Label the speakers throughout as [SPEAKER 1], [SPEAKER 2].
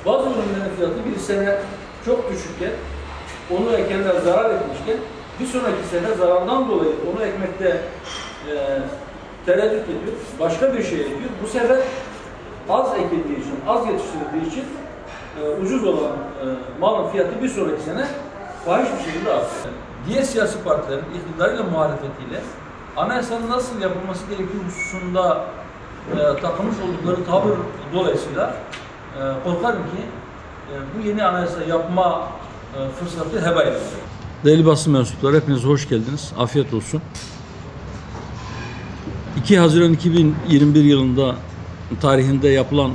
[SPEAKER 1] Bazı ürünlerin fiyatı bir sene çok düşükken, onu ekenler zarar etmişken, bir sonraki sene zarardan dolayı onu ekmekte tereddüt ediyor, başka bir şey ediyor. Bu sefer az ekildiği için, az yetiştirildiği için ucuz olan malın fiyatı bir sonraki sene fahiş bir şekilde artıyor. Diğer siyasi partilerin iktidarıyla muhalefetiyle anayasanın nasıl yapılması gerektiği hususunda takılmış oldukları tavır dolayısıyla korkarım ki bu yeni anayasa yapma fırsatı heba edilir. Değerli basın mensupları, hepiniz hoş geldiniz. Afiyet olsun. 2 Haziran 2021 yılında tarihinde yapılan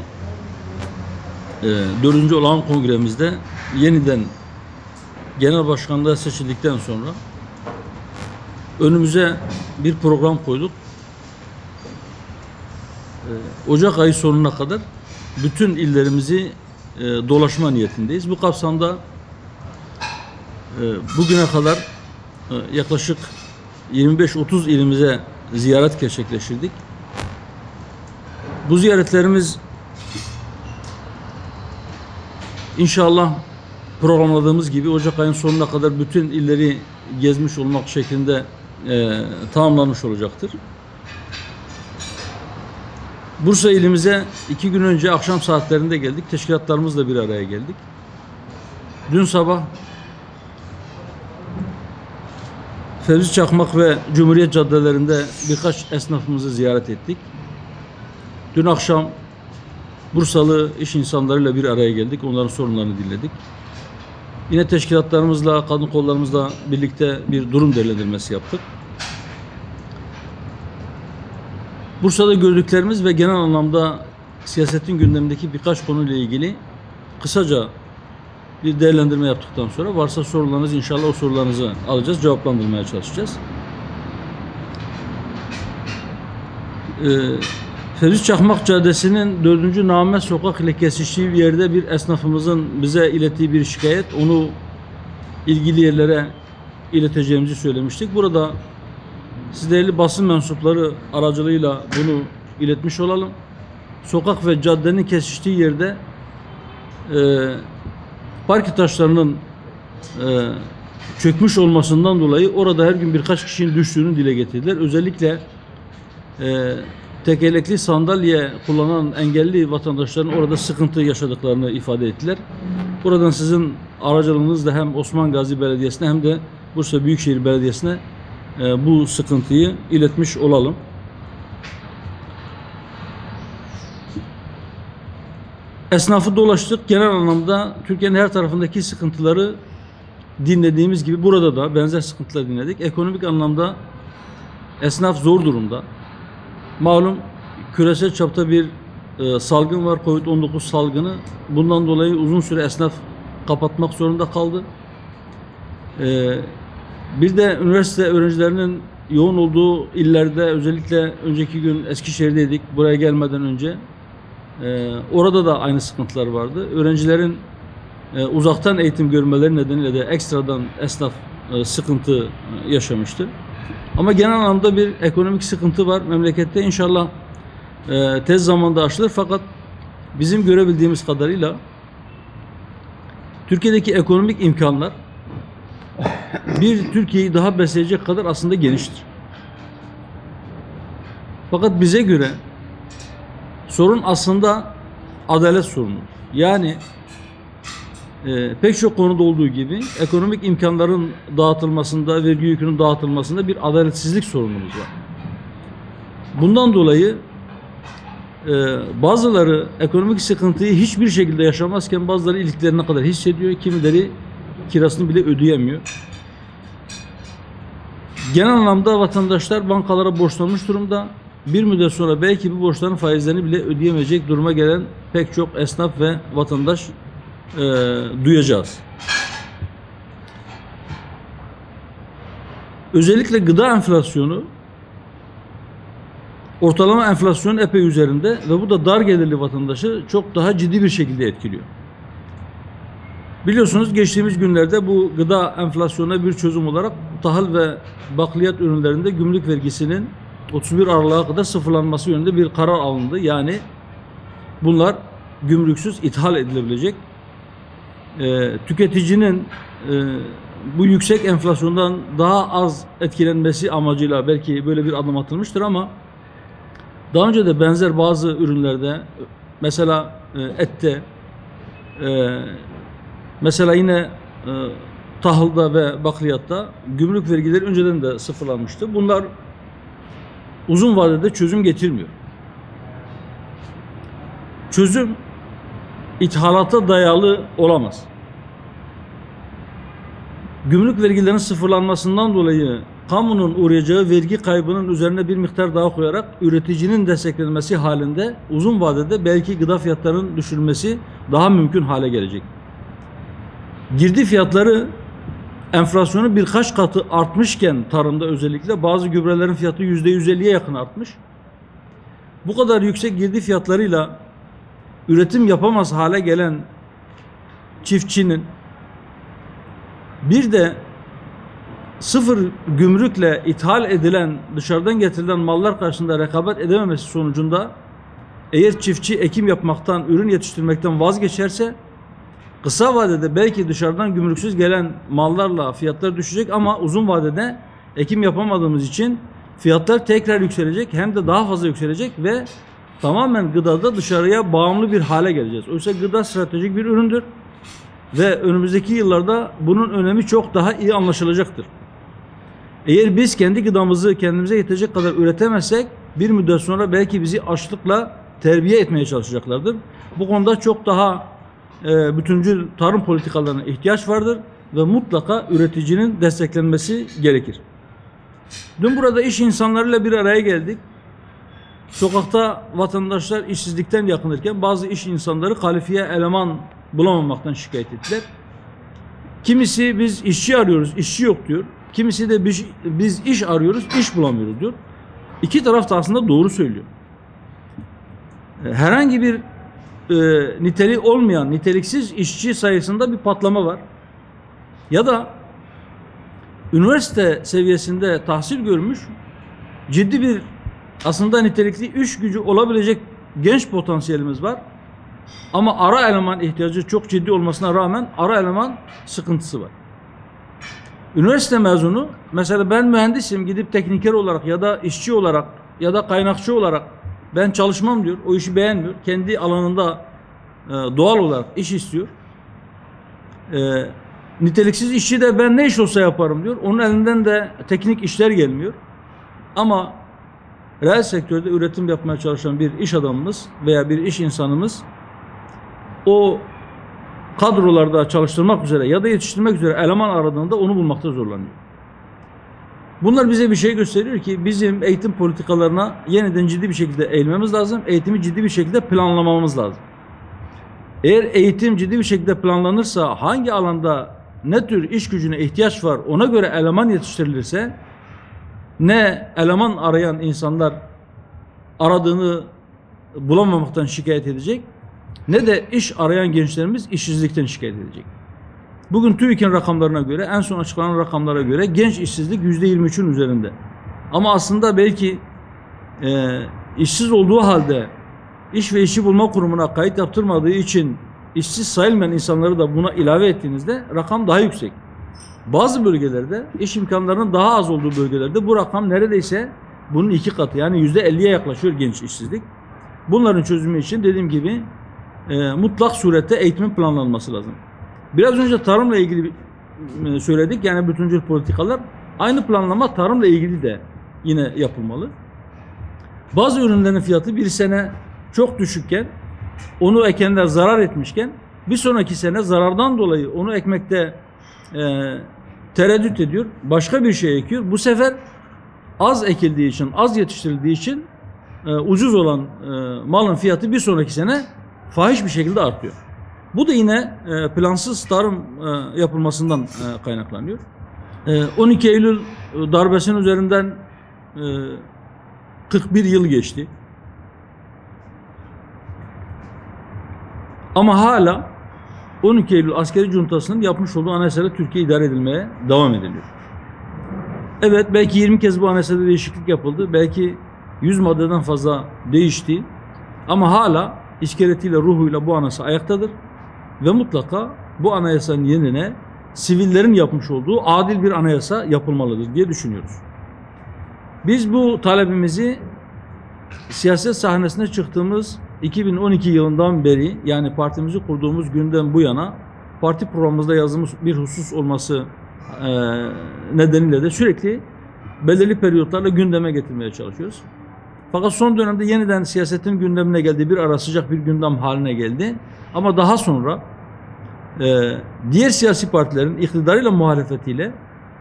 [SPEAKER 1] 4. olağan kongremizde yeniden genel başkanlığa seçildikten sonra önümüze bir program koyduk. Ocak ayı sonuna kadar bütün illerimizi dolaşma niyetindeyiz. Bu kapsamda bugüne kadar yaklaşık 25-30 ilimize ziyaret gerçekleştirdik. Bu ziyaretlerimiz inşallah programladığımız gibi Ocak ayının sonuna kadar bütün illeri gezmiş olmak şeklinde tamamlanmış olacaktır. Bursa ilimize 2 gün önce akşam saatlerinde geldik. Teşkilatlarımızla bir araya geldik. Dün sabah Fevzi Çakmak ve Cumhuriyet caddelerinde birkaç esnafımızı ziyaret ettik. Dün akşam Bursalı iş insanlarıyla bir araya geldik. Onların sorunlarını dinledik. Yine teşkilatlarımızla, kadın kollarımızla birlikte bir durum değerlendirmesi yaptık. Bursa'da gördüklerimiz ve genel anlamda siyasetin gündemindeki birkaç konuyla ilgili kısaca bir değerlendirme yaptıktan sonra varsa sorularınız, inşallah o sorularınızı alacağız, cevaplandırmaya çalışacağız. Fevzi Çakmak Caddesi'nin 4. Name Sokak ile kesiştiği bir yerde bir esnafımızın bize ilettiği bir şikayet, onu ilgili yerlere ileteceğimizi söylemiştik. Burada siz değerli basın mensupları aracılığıyla bunu iletmiş olalım. Sokak ve caddenin kesiştiği yerde parke taşlarının çökmüş olmasından dolayı orada her gün birkaç kişinin düştüğünü dile getirdiler. Özellikle tekerlekli sandalye kullanan engelli vatandaşların orada sıkıntı yaşadıklarını ifade ettiler. Buradan sizin aracılığınızla hem Osman Gazi Belediyesi'ne hem de Bursa Büyükşehir Belediyesi'ne bu sıkıntıyı iletmiş olalım. Esnafı dolaştık. Genel anlamda Türkiye'nin her tarafındaki sıkıntıları dinlediğimiz gibi burada da benzer sıkıntılar dinledik. Ekonomik anlamda esnaf zor durumda. Malum küresel çapta bir salgın var, Covid-19 salgını. Bundan dolayı uzun süre esnaf kapatmak zorunda kaldı. Bir de üniversite öğrencilerinin yoğun olduğu illerde, özellikle önceki gün Eskişehir'deydik, buraya gelmeden önce. Orada da aynı sıkıntılar vardı. Öğrencilerin uzaktan eğitim görmeleri nedeniyle de ekstradan esnaf sıkıntı yaşamıştı. Ama genel anlamda bir ekonomik sıkıntı var memlekette. İnşallah tez zamanda aşılır. Fakat bizim görebildiğimiz kadarıyla Türkiye'deki ekonomik imkanlar bir Türkiye'yi daha besleyecek kadar aslında geniştir. Fakat bize göre sorun aslında adalet sorunu. Yani pek çok konuda olduğu gibi ekonomik imkanların dağıtılmasında, vergi yükünün dağıtılmasında bir adaletsizlik sorunumuz var. Bundan dolayı bazıları ekonomik sıkıntıyı hiçbir şekilde yaşamazken bazıları iliklerine kadar hissediyor, kimileri kirasını bile ödeyemiyor. Genel anlamda vatandaşlar bankalara borçlanmış durumda. Bir müddet sonra belki bu borçların faizlerini bile ödeyemeyecek duruma gelen pek çok esnaf ve vatandaş duyacağız. Özellikle gıda enflasyonu ortalama enflasyonun epey üzerinde ve bu da dar gelirli vatandaşı çok daha ciddi bir şekilde etkiliyor. Biliyorsunuz geçtiğimiz günlerde bu gıda enflasyonuna bir çözüm olarak tahıl ve bakliyat ürünlerinde gümrük vergisinin 31 Aralık'a kadar sıfırlanması yönünde bir karar alındı. Yani bunlar gümrüksüz ithal edilebilecek. Tüketicinin bu yüksek enflasyondan daha az etkilenmesi amacıyla belki böyle bir adım atılmıştır ama daha önce de benzer bazı ürünlerde, mesela ette, mesela yine tahılda ve bakliyatta gümrük vergileri önceden de sıfırlanmıştı. Bunlar uzun vadede çözüm getirmiyor. Çözüm ithalata dayalı olamaz. Gümrük vergilerinin sıfırlanmasından dolayı kamunun uğrayacağı vergi kaybının üzerine bir miktar daha koyarak üreticinin desteklenmesi halinde uzun vadede belki gıda fiyatlarının düşürülmesi daha mümkün hale gelecek. Girdi fiyatları enflasyonu birkaç katı artmışken tarımda özellikle bazı gübrelerin fiyatı %150'ye yakın artmış. Bu kadar yüksek girdi fiyatlarıyla üretim yapamaz hale gelen çiftçinin bir de sıfır gümrükle ithal edilen, dışarıdan getirilen mallar karşısında rekabet edememesi sonucunda eğer çiftçi ekim yapmaktan, ürün yetiştirmekten vazgeçerse kısa vadede belki dışarıdan gümrüksüz gelen mallarla fiyatlar düşecek ama uzun vadede ekim yapamadığımız için fiyatlar tekrar yükselecek, hem de daha fazla yükselecek ve tamamen gıdada dışarıya bağımlı bir hale geleceğiz. Oysa gıda stratejik bir üründür ve önümüzdeki yıllarda bunun önemi çok daha iyi anlaşılacaktır. Eğer biz kendi gıdamızı kendimize yetecek kadar üretemezsek bir müddet sonra belki bizi açlıkla terbiye etmeye çalışacaklardır. Bu konuda çok daha bütüncül tarım politikalarına ihtiyaç vardır ve mutlaka üreticinin desteklenmesi gerekir. Dün burada iş insanlarıyla bir araya geldik. Sokakta vatandaşlar işsizlikten yakınırken bazı iş insanları kalifiye eleman bulamamaktan şikayet ettiler. Kimisi biz işçi arıyoruz, işçi yok diyor. Kimisi de biz iş arıyoruz, iş bulamıyoruz diyor. İki taraf da aslında doğru söylüyor. Herhangi bir niteliği olmayan, niteliksiz işçi sayısında bir patlama var. Ya da üniversite seviyesinde tahsil görmüş, ciddi bir aslında nitelikli iş gücü olabilecek genç potansiyelimiz var. Ama ara eleman ihtiyacı çok ciddi olmasına rağmen ara eleman sıkıntısı var. Üniversite mezunu, mesela ben mühendisim, gidip tekniker olarak ya da işçi olarak ya da kaynakçı olarak ben çalışmam diyor. O işi beğenmiyor. Kendi alanında doğal olarak iş istiyor. Niteliksiz işçi de ben ne iş olsa yaparım diyor. Onun elinden de teknik işler gelmiyor. Ama reel sektörde üretim yapmaya çalışan bir iş adamımız veya bir iş insanımız o kadrolarda çalıştırmak üzere ya da yetiştirmek üzere eleman aradığında onu bulmakta zorlanıyor. Bunlar bize bir şey gösteriyor ki bizim eğitim politikalarına yeniden ciddi bir şekilde eğilmemiz lazım. Eğitimi ciddi bir şekilde planlamamız lazım. Eğer eğitim ciddi bir şekilde planlanırsa, hangi alanda ne tür iş gücüne ihtiyaç var ona göre eleman yetiştirilirse, ne eleman arayan insanlar aradığını bulamamaktan şikayet edecek, ne de iş arayan gençlerimiz işsizlikten şikayet edecek. Bugün TÜİK'in rakamlarına göre, en son açıklanan rakamlara göre genç işsizlik %23'ün üzerinde. Ama aslında belki işsiz olduğu halde İş ve İşçi Bulma Kurumu'na kayıt yaptırmadığı için işsiz sayılmayan insanları da buna ilave ettiğinizde rakam daha yüksek. Bazı bölgelerde, iş imkanlarının daha az olduğu bölgelerde bu rakam neredeyse bunun 2 katı, yani %50'ye yaklaşıyor genç işsizlik. Bunların çözümü için dediğim gibi mutlak surette eğitimin planlanması lazım. Biraz önce tarımla ilgili söyledik, yani bütüncül politikalar. Aynı planlama tarımla ilgili de yine yapılmalı. Bazı ürünlerin fiyatı bir sene çok düşükken, onu ekenler zarar etmişken, bir sonraki sene zarardan dolayı onu ekmekte tereddüt ediyor, başka bir şey ekiyor. Bu sefer az ekildiği için, az yetiştirildiği için ucuz olan malın fiyatı bir sonraki sene fahiş bir şekilde artıyor. Bu da yine plansız tarım yapılmasından kaynaklanıyor. 12 Eylül darbesinin üzerinden 41 yıl geçti. Ama hala 12 Eylül askeri cuntasının yapmış olduğu anayasayla Türkiye idare edilmeye devam ediliyor. Evet, belki 20 kez bu anayasada değişiklik yapıldı. Belki 100 maddeden fazla değişti. Ama hala iskeletiyle, ruhuyla bu anayasa ayaktadır. Ve mutlaka bu anayasanın yerine sivillerin yapmış olduğu adil bir anayasa yapılmalıdır diye düşünüyoruz. Biz bu talebimizi siyaset sahnesine çıktığımız 2012 yılından beri, yani partimizi kurduğumuz günden bu yana parti programımızda yazdığımız bir husus olması nedeniyle de sürekli belirli periyotlarla gündeme getirmeye çalışıyoruz. Fakat son dönemde yeniden siyasetin gündemine geldi, bir ara sıcak bir gündem haline geldi. Ama daha sonra diğer siyasi partilerin iktidarıyla muhalefetiyle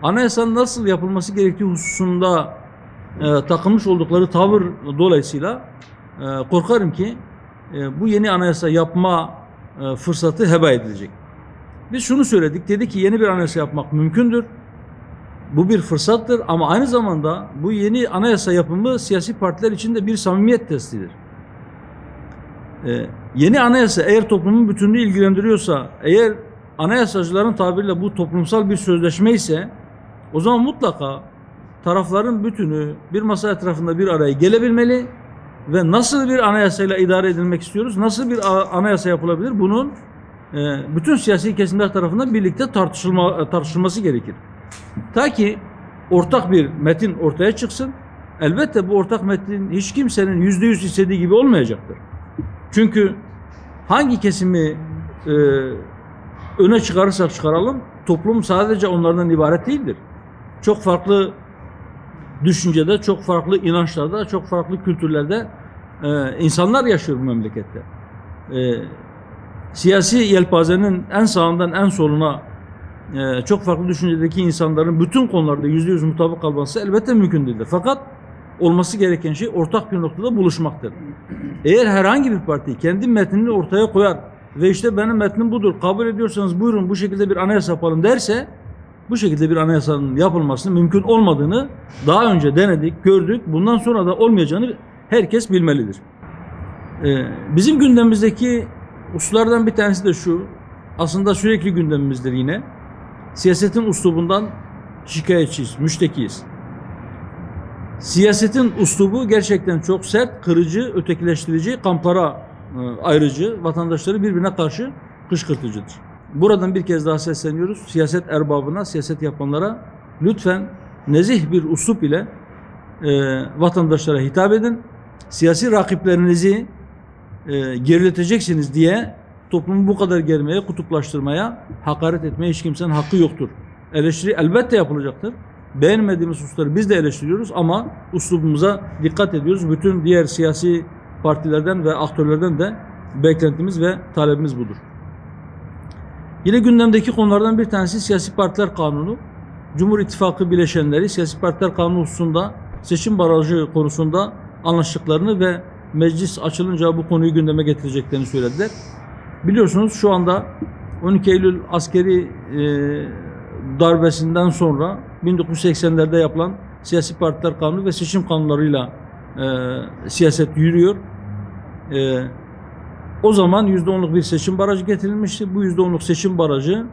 [SPEAKER 1] anayasanın nasıl yapılması gerektiği hususunda takılmış oldukları tavır dolayısıyla korkarım ki bu yeni anayasa yapma fırsatı heba edilecek. Biz şunu söyledik, dedik ki yeni bir anayasa yapmak mümkündür. Bu bir fırsattır ama aynı zamanda bu yeni anayasa yapımı siyasi partiler için de bir samimiyet testidir. Yeni anayasa eğer toplumun bütünlüğü ilgilendiriyorsa, eğer anayasacıların tabiriyle bu toplumsal bir sözleşme ise, o zaman mutlaka tarafların bütünü bir masa etrafında bir araya gelebilmeli ve nasıl bir anayasayla idare edilmek istiyoruz, nasıl bir anayasa yapılabilir, bunun bütün siyasi kesimler tarafından birlikte tartışılması gerekir. Ta ki ortak bir metin ortaya çıksın. Elbette bu ortak metin hiç kimsenin %100 istediği gibi olmayacaktır. Çünkü hangi kesimi öne çıkarırsak çıkaralım, toplum sadece onlardan ibaret değildir. Çok farklı düşüncede, çok farklı inançlarda, çok farklı kültürlerde insanlar yaşıyor bu memlekette. Siyasi yelpazenin en sağından en soluna çok farklı düşüncedeki insanların bütün konularda %100 mutabık kalması elbette mümkün değildir. Fakat olması gereken şey ortak bir noktada buluşmaktır. Eğer herhangi bir parti kendi metnini ortaya koyar ve işte benim metnim budur, kabul ediyorsanız buyurun bu şekilde bir anayasa yapalım derse, bu şekilde bir anayasanın yapılmasının mümkün olmadığını daha önce denedik, gördük. Bundan sonra da olmayacağını herkes bilmelidir. Bizim gündemimizdeki hususlardan bir tanesi de şu, aslında sürekli gündemimizdir yine. Siyasetin üslubundan şikayetçiyiz, müştekiyiz. Siyasetin üslubu gerçekten çok sert, kırıcı, ötekileştirici, kamplara ayrıcı, vatandaşları birbirine karşı kışkırtıcıdır. Buradan bir kez daha sesleniyoruz. Siyaset erbabına, siyaset yapanlara lütfen nezih bir üslup ile vatandaşlara hitap edin. Siyasi rakiplerinizi gerileteceksiniz diye toplumu bu kadar germeye, kutuplaştırmaya, hakaret etmeye hiç kimsenin hakkı yoktur. Eleştiri elbette yapılacaktır. Beğenmediğimiz hususları biz de eleştiriyoruz ama üslubumuza dikkat ediyoruz. Bütün diğer siyasi partilerden ve aktörlerden de beklentimiz ve talebimiz budur. Yine gündemdeki konulardan bir tanesi siyasi partiler kanunu. Cumhur İttifakı bileşenleri siyasi partiler kanunu hususunda seçim barajı konusunda anlaştıklarını ve meclis açılınca bu konuyu gündeme getireceklerini söylediler. Biliyorsunuz şu anda 12 Eylül askeri darbesinden sonra 1980'lerde yapılan siyasi partiler kanunu ve seçim kanunlarıyla siyaset yürüyor. O zaman %10'luk bir seçim barajı getirilmişti. Bu %10'luk seçim barajı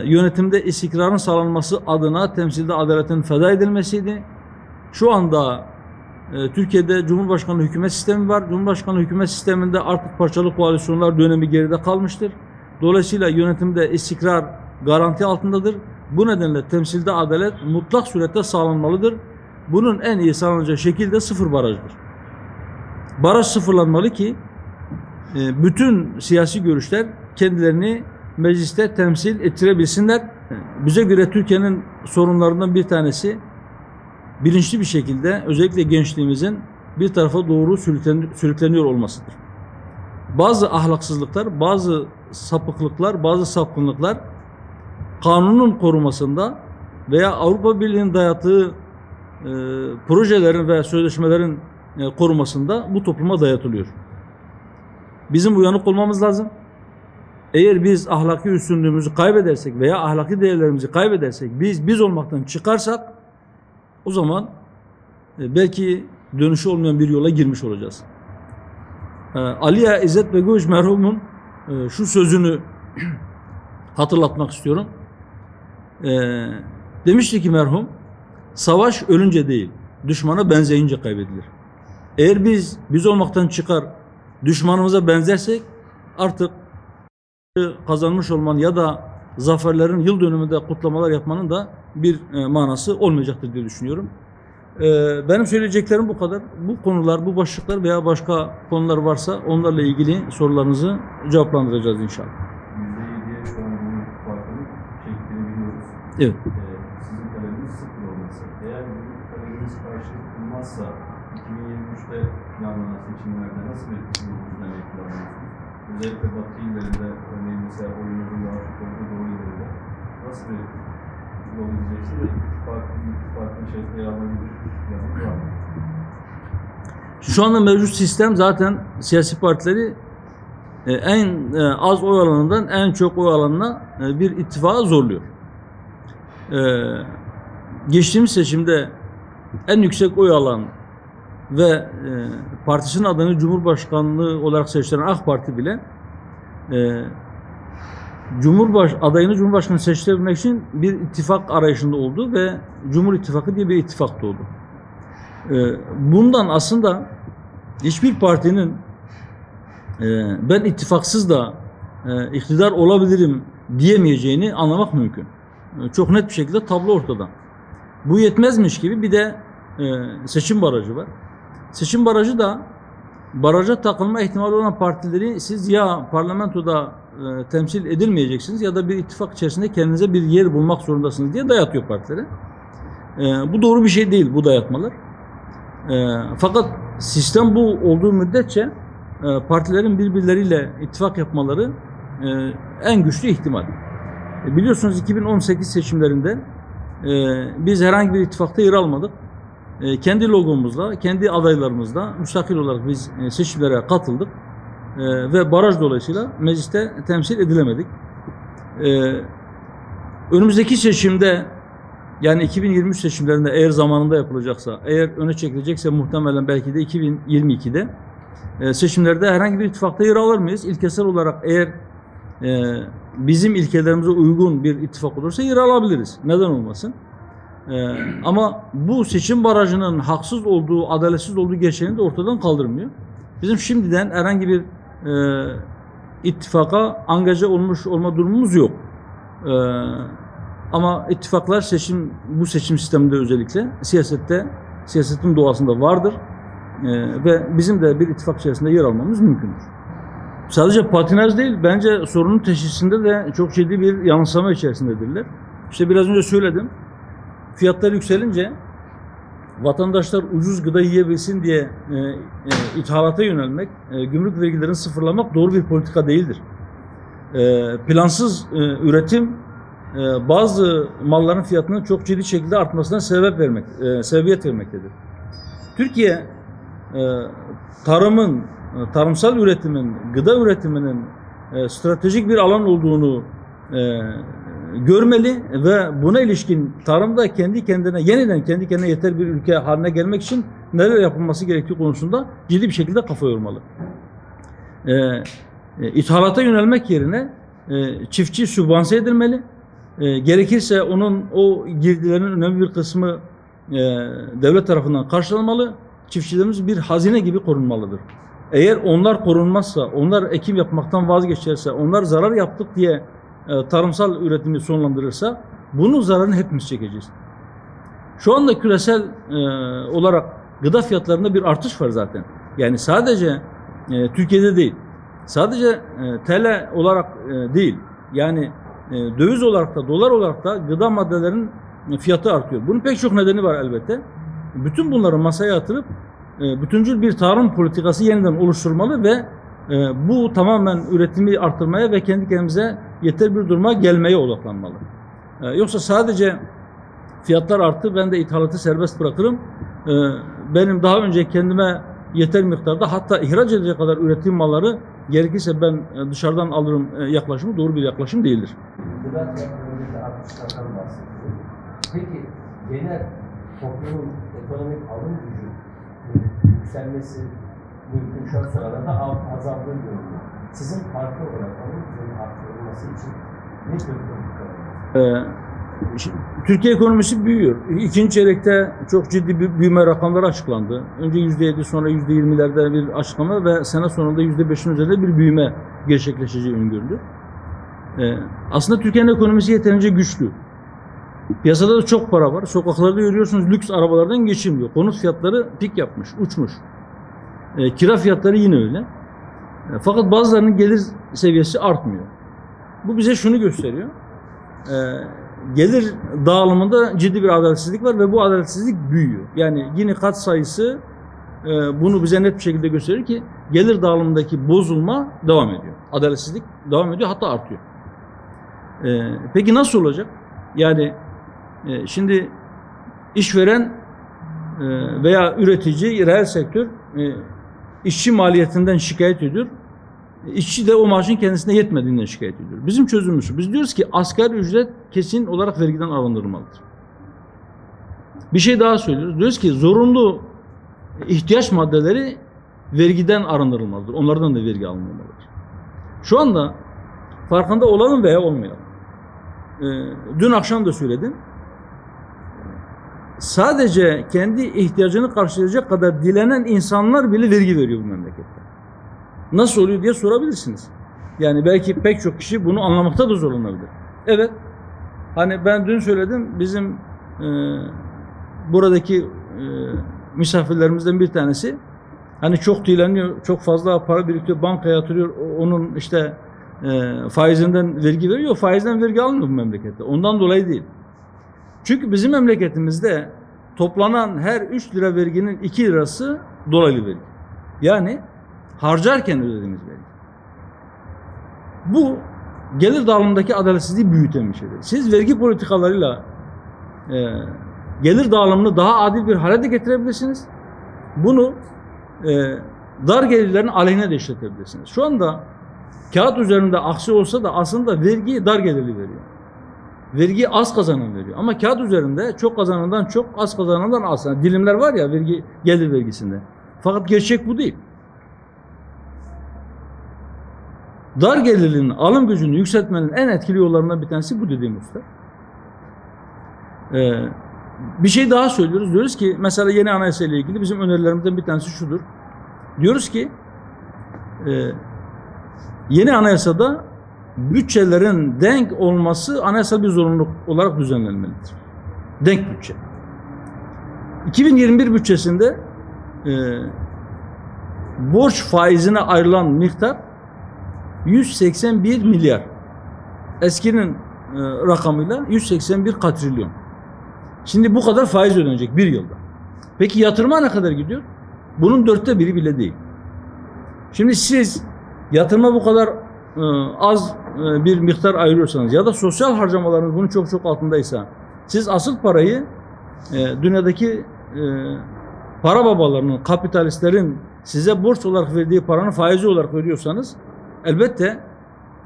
[SPEAKER 1] yönetimde istikrarın sağlanması adına temsilde adaletin feda edilmesiydi. Şu anda Türkiye'de Cumhurbaşkanlığı hükümet sistemi var. Cumhurbaşkanlığı hükümet sisteminde artık parçalı koalisyonlar dönemi geride kalmıştır. Dolayısıyla yönetimde istikrar garanti altındadır. Bu nedenle temsilde adalet mutlak surette sağlanmalıdır. Bunun en iyi sağlanacağı şekil de sıfır barajdır. Baraj sıfırlanmalı ki bütün siyasi görüşler kendilerini mecliste temsil ettirebilsinler. Bize göre Türkiye'nin sorunlarından bir tanesi bilinçli bir şekilde özellikle gençliğimizin bir tarafa doğru sürükleniyor olmasıdır. Bazı ahlaksızlıklar, bazı sapıklıklar, bazı sapkınlıklar kanunun korumasında veya Avrupa Birliği'nin dayattığı projelerin veya sözleşmelerin korumasında bu topluma dayatılıyor. Bizim uyanık olmamız lazım. Eğer biz ahlaki üstünlüğümüzü kaybedersek veya ahlaki değerlerimizi kaybedersek, biz olmaktan çıkarsak o zaman belki dönüşü olmayan bir yola girmiş olacağız. Aliye İzzet Begoviç merhumun şu sözünü hatırlatmak istiyorum. Demişti ki merhum, savaş ölünce değil, düşmana benzeyince kaybedilir. Eğer biz olmaktan çıkar, düşmanımıza benzersek artık kazanmış olmanın ya da zaferlerin yıl dönümünde kutlamalar yapmanın da bir manası olmayacaktır diye düşünüyorum. Benim söyleyeceklerim bu kadar. Bu konular, bu başlıklar veya başka konular varsa onlarla ilgili sorularınızı cevaplandıracağız inşallah.
[SPEAKER 2] %7'ye şu an Cumhur İttifakı'nın çektiğini biliyoruz.
[SPEAKER 1] Evet.
[SPEAKER 2] Sizin talebiniz 0 olması. Eğer bu talebiniz karşılık bulmazsa 2023'te planlanan seçimlerde nasıl bir düzenleme planlıyorsunuz? Özellikle Batı illerinde, örneğin mesela oyunuzun daha çok olduğu Doğu illerinde nasıl bir yol gideceksiniz ve ittifakın içerisinde yer alma gibi bir planınız var mı?
[SPEAKER 1] Şu anda mevcut sistem zaten siyasi partileri en az oy alanından en çok oy alanına bir ittifaka zorluyor. Geçtiğimiz seçimde en yüksek oy alan ve partisinin adını Cumhurbaşkanlığı olarak seçtiren AK Parti bile adayını Cumhurbaşkanı seçtirebilmek için bir ittifak arayışında oldu ve Cumhur İttifakı diye bir ittifak doğdu. Bundan aslında hiçbir partinin ben ittifaksız da iktidar olabilirim diyemeyeceğini anlamak mümkün. Çok net bir şekilde tablo ortada. Bu yetmezmiş gibi bir de seçim barajı var. Seçim barajı da baraja takılma ihtimali olan partileri siz ya parlamentoda temsil edilmeyeceksiniz ya da bir ittifak içerisinde kendinize bir yer bulmak zorundasınız diye dayatıyor partilere. Bu doğru bir şey değil, bu dayatmalar. Fakat sistem bu olduğu müddetçe partilerin birbirleriyle ittifak yapmaları en güçlü ihtimal. Biliyorsunuz 2018 seçimlerinde biz herhangi bir ittifakta yer almadık. Kendi logomuzla, kendi adaylarımızla müstakil olarak biz seçimlere katıldık ve baraj dolayısıyla mecliste temsil edilemedik. Önümüzdeki seçimde yani 2023 seçimlerinde eğer zamanında yapılacaksa, eğer öne çekilecekse muhtemelen belki de 2022'de seçimlerde herhangi bir ittifakta yer alır mıyız? İlkesel olarak eğer bizim ilkelerimize uygun bir ittifak olursa yer alabiliriz. Neden olmasın? Ama bu seçim barajının haksız olduğu, adaletsiz olduğu gerçeğini de ortadan kaldırmıyor. Bizim şimdiden herhangi bir ittifaka angaje olmuş olma durumumuz yok. Ama ittifaklar bu seçim sisteminde özellikle siyasetin doğasında vardır. Ve bizim de bir ittifak içerisinde yer almamız mümkündür. Sadece patinaj değil, bence sorunun teşhisinde de çok ciddi bir yanılsama içerisindedirler. İşte biraz önce söyledim. Fiyatlar yükselince vatandaşlar ucuz gıda yiyebilsin diye ithalata yönelmek, gümrük vergilerini sıfırlamak doğru bir politika değildir. Plansız üretim bazı malların fiyatının çok ciddi şekilde artmasına sebebiyet vermektedir. Türkiye tarımsal üretimin, gıda üretiminin stratejik bir alan olduğunu görmeli ve buna ilişkin tarımda yeniden kendi kendine yeter bir ülke haline gelmek için neler yapılması gerektiği konusunda ciddi bir şekilde kafa yormalı. İthalata yönelmek yerine çiftçi sübvanse edilmeli. Gerekirse o girdilerin önemli bir kısmı devlet tarafından karşılanmalı. Çiftçilerimiz bir hazine gibi korunmalıdır. Eğer onlar korunmazsa, onlar ekim yapmaktan vazgeçerse, onlar zarar yaptık diye tarımsal üretimi sonlandırırsa bunun zararını hepimiz çekeceğiz. Şu anda küresel olarak gıda fiyatlarında bir artış var zaten. Yani sadece Türkiye'de değil, sadece TL olarak değil, yani döviz olarak da, dolar olarak da gıda maddelerinin fiyatı artıyor. Bunun pek çok nedeni var elbette. Bütün bunları masaya yatırıp bütüncül bir tarım politikası yeniden oluşturmalı ve bu tamamen üretimi artırmaya ve kendi kendimize yeter bir duruma gelmeye odaklanmalı. Yoksa sadece fiyatlar arttı, ben de ithalatı serbest bırakırım. Benim daha önce kendime yeter miktarda, hatta ihraç edecek kadar ürettiğim malları gerekirse ben dışarıdan alırım yaklaşımı doğru bir yaklaşım değildir.
[SPEAKER 3] Gıda fiyatlarındaki artışlardan bahsediyorum. Peki genel toplumun ekonomik alım gücü yükselmesi mümkün, şu an sıralarda azaldığı görülüyor. Sizin parti olarak alım gücünün artırılması için ne tür politikalar?
[SPEAKER 1] Türkiye ekonomisi büyüyor. İkinci çeyrekte çok ciddi bir büyüme rakamları açıklandı. Önce %7 sonra %20'lerde bir açıklama ve sene sonunda %5'in üzerinde bir büyüme gerçekleşeceği öngörülüyor. Aslında Türkiye'nin ekonomisi yeterince güçlü. Piyasada da çok para var. Sokaklarda görüyorsunuz lüks arabalardan geçilmiyor. Konut fiyatları pik yapmış, uçmuş. Kira fiyatları yine öyle. Fakat bazılarının gelir seviyesi artmıyor. Bu bize şunu gösteriyor. Gelir dağılımında ciddi bir adaletsizlik var ve bu adaletsizlik büyüyor. Yani yine kat sayısı bunu bize net bir şekilde gösterir ki gelir dağılımındaki bozulma devam ediyor. Adaletsizlik devam ediyor, hatta artıyor. Peki nasıl olacak? Yani şimdi işveren veya üretici, reel sektör işçi maliyetinden şikayet ediyor. İşçi de o maaşın kendisine yetmediğinden şikayet ediyor. Bizim çözümümüz şu. Biz diyoruz ki asgari ücret kesin olarak vergiden arındırılmalıdır. Bir şey daha söylüyoruz. Diyoruz ki zorunlu ihtiyaç maddeleri vergiden arındırılmalıdır. Onlardan da vergi alınmamalıdır. Şu anda farkında olalım veya olmayalım. Dün akşam da söyledim. Sadece kendi ihtiyacını karşılayacak kadar dilenen insanlar bile vergi veriyor bu memlekette. Nasıl oluyor diye sorabilirsiniz. Yani belki pek çok kişi bunu anlamakta da zorlanabilir. Evet. Hani ben dün söyledim, bizim buradaki misafirlerimizden bir tanesi hani çok dileniyor, çok fazla para biriktiriyor, bankaya yatırıyor, onun işte faizinden vergi veriyor. Faizden vergi almıyor bu memlekette. Ondan dolayı değil. Çünkü bizim memleketimizde toplanan her 3 lira verginin 2 lirası dolaylı vergi. Yani harcarken ödediğimiz vergi. Bu gelir dağılımındaki adaletsizliği büyüten bir şeydir. Siz vergi politikalarıyla gelir dağılımını daha adil bir hale de getirebilirsiniz. Bunu dar gelirlerin aleyhine de işletebilirsiniz. Şu anda kağıt üzerinde aksi olsa da aslında vergiyi dar gelirli veriyor. Vergiyi az kazanan veriyor. Ama kağıt üzerinde çok kazanandan çok, az kazanandan az. Yani dilimler var ya gelir vergisinde. Fakat gerçek bu değil. Dar gelirlinin alım gücünü yükseltmenin en etkili yollarından bir tanesi bu dediğim usta. Bir şey daha söylüyoruz. Diyoruz ki mesela yeni anayasa ile ilgili bizim önerilerimizden bir tanesi şudur. Diyoruz ki yeni anayasada bütçelerin denk olması anayasal bir zorunluluk olarak düzenlenmelidir. Denk bütçe. 2021 bütçesinde borç faizine ayrılan miktar 181 milyar. Eskinin rakamıyla 181 katrilyon. Şimdi bu kadar faiz ödenecek bir yılda. Peki yatırıma ne kadar gidiyor? Bunun 1/4 bile değil. Şimdi siz yatırıma bu kadar az bir miktar ayırıyorsanız ya da sosyal harcamalarınız bunun çok çok altındaysa siz asıl parayı dünyadaki para babalarının, kapitalistlerin size borç olarak verdiği paranın faizi olarak veriyorsanız elbette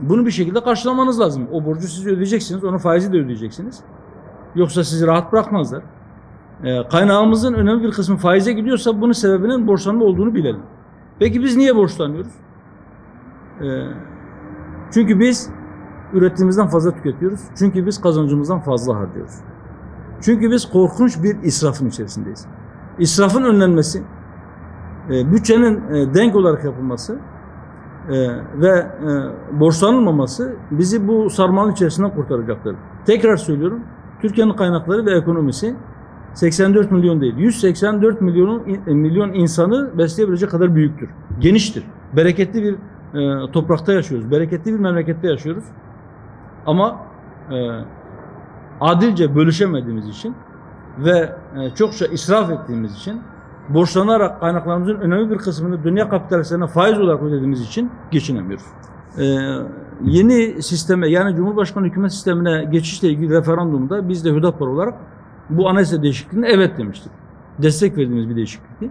[SPEAKER 1] bunu bir şekilde karşılamanız lazım. O borcu siz ödeyeceksiniz, onun faizi de ödeyeceksiniz. Yoksa sizi rahat bırakmazlar. Kaynağımızın önemli bir kısmı faize gidiyorsa bunun sebebinin borçlanma olduğunu bilelim. Peki biz niye borçlanıyoruz? Çünkü biz ürettiğimizden fazla tüketiyoruz. Çünkü biz kazancımızdan fazla harcıyoruz. Çünkü biz korkunç bir israfın içerisindeyiz. İsrafın önlenmesi, bütçenin denk olarak yapılması ve borçlanılmaması bizi bu sarmalın içerisinden kurtaracaktır. Tekrar söylüyorum, Türkiye'nin kaynakları ve ekonomisi 84 milyon değil, 184 milyon insanı besleyebilecek kadar büyüktür, geniştir. Bereketli bir toprakta yaşıyoruz, bereketli bir memlekette yaşıyoruz. Ama adilce bölüşemediğimiz için ve çokça israf ettiğimiz için, borçlanarak kaynaklarımızın önemli bir kısmını dünya kapitalistlerine faiz olarak ödediğimiz için geçinemiyoruz. Yeni sisteme, yani Cumhurbaşkanı hükümet sistemine geçişle ilgili referandumda biz de Hüdapar olarak bu anayasa değişikliğine evet demiştik. Destek verdiğimiz bir değişiklikti.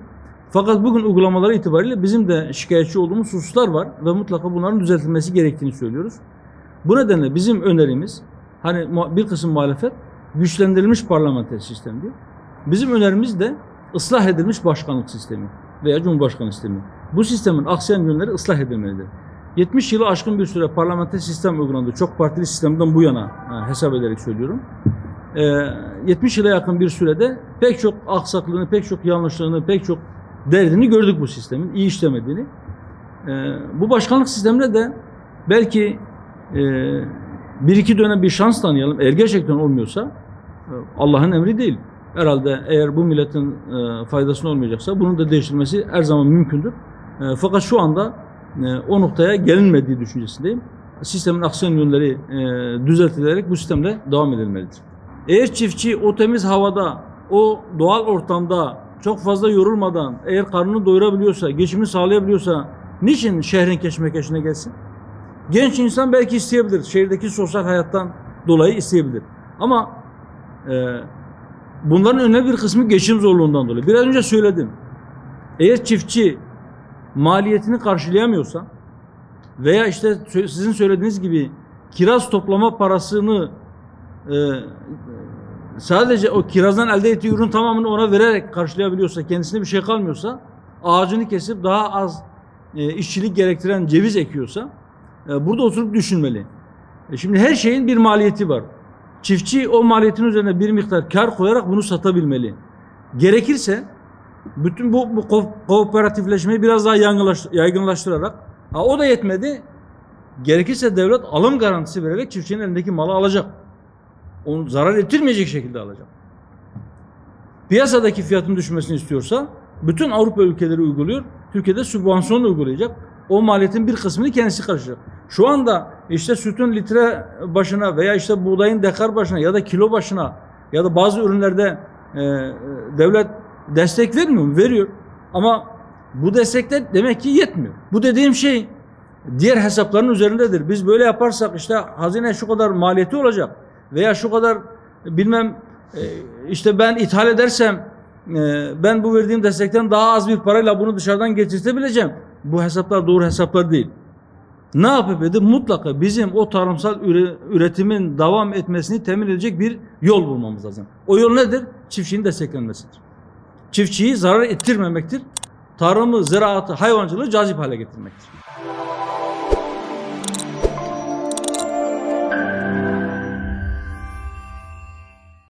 [SPEAKER 1] Fakat bugün uygulamaları itibariyle bizim de şikayetçi olduğumuz hususlar var ve mutlaka bunların düzeltilmesi gerektiğini söylüyoruz. Bu nedenle bizim önerimiz, hani bir kısım muhalefet güçlendirilmiş parlamenter sistem diyor. Bizim önerimiz de ıslah edilmiş başkanlık sistemi veya cumhurbaşkanı sistemi. Bu sistemin aksayan yönleri ıslah edilmelidir. 70 yılı aşkın bir süre parlamenter sistem uygulandı. Çok partili sistemden bu yana hesap ederek söylüyorum. 70 yıla yakın bir sürede pek çok aksaklığını, pek çok yanlışlığını, pek çok derdini gördük bu sistemin, iyi işlemediğini. Bu başkanlık sistemine de belki bir iki dönem bir şans tanıyalım. Eğer gerçekten olmuyorsa Allah'ın emri değil. Herhalde eğer bu milletin faydasına olmayacaksa bunun da değiştirilmesi her zaman mümkündür. Fakat şu anda o noktaya gelinmediği düşüncesindeyim. Sistemin aksayan yönleri düzeltilerek bu sistemle devam edilmelidir. Eğer çiftçi o temiz havada, o doğal ortamda çok fazla yorulmadan eğer karnını doyurabiliyorsa, geçimini sağlayabiliyorsa niçin şehrin keşmekeşine gelsin? Genç insan belki isteyebilir. Şehirdeki sosyal hayattan dolayı isteyebilir. Ama bunların önemli bir kısmı geçim zorluğundan dolayı. Biraz önce söyledim. Eğer çiftçi maliyetini karşılayamıyorsa veya işte sizin söylediğiniz gibi kiraz toplama parasını sadece o kirazdan elde ettiği ürün tamamını ona vererek karşılayabiliyorsa, kendisine bir şey kalmıyorsa, ağacını kesip daha az işçilik gerektiren ceviz ekiyorsa burada oturup düşünmeli. Şimdi her şeyin bir maliyeti var. Çiftçi o maliyetin üzerine bir miktar kar koyarak bunu satabilmeli. Gerekirse bütün bu kooperatifleşmeyi biraz daha yaygınlaştırarak, o da yetmedi, gerekirse devlet alım garantisi vererek çiftçinin elindeki malı alacak. Onu zarar ettirmeyecek şekilde alacak. Piyasadaki fiyatın düşmesini istiyorsa bütün Avrupa ülkeleri uyguluyor. Türkiye'de sübvansiyon uygulayacak. O maliyetin bir kısmını kendisi karşılayacak. Şu anda işte sütün litre başına veya işte buğdayın dekar başına ya da kilo başına ya da bazı ürünlerde devlet destek vermiyor mu? Veriyor. Ama bu destekler demek ki yetmiyor. Bu dediğim şey diğer hesapların üzerindedir. Biz böyle yaparsak işte hazine şu kadar maliyeti olacak veya şu kadar bilmem işte ben ithal edersem ben bu verdiğim destekten daha az bir parayla bunu dışarıdan getirtebileceğim. Bu hesaplar doğru hesaplar değil. Ne yapıp edip mutlaka bizim o tarımsal üretimin devam etmesini temin edecek bir yol bulmamız lazım. O yol nedir? Çiftçinin desteklenmesidir. Çiftçiyi zarar ettirmemektir. Tarımı, ziraatı, hayvancılığı cazip hale getirmektir.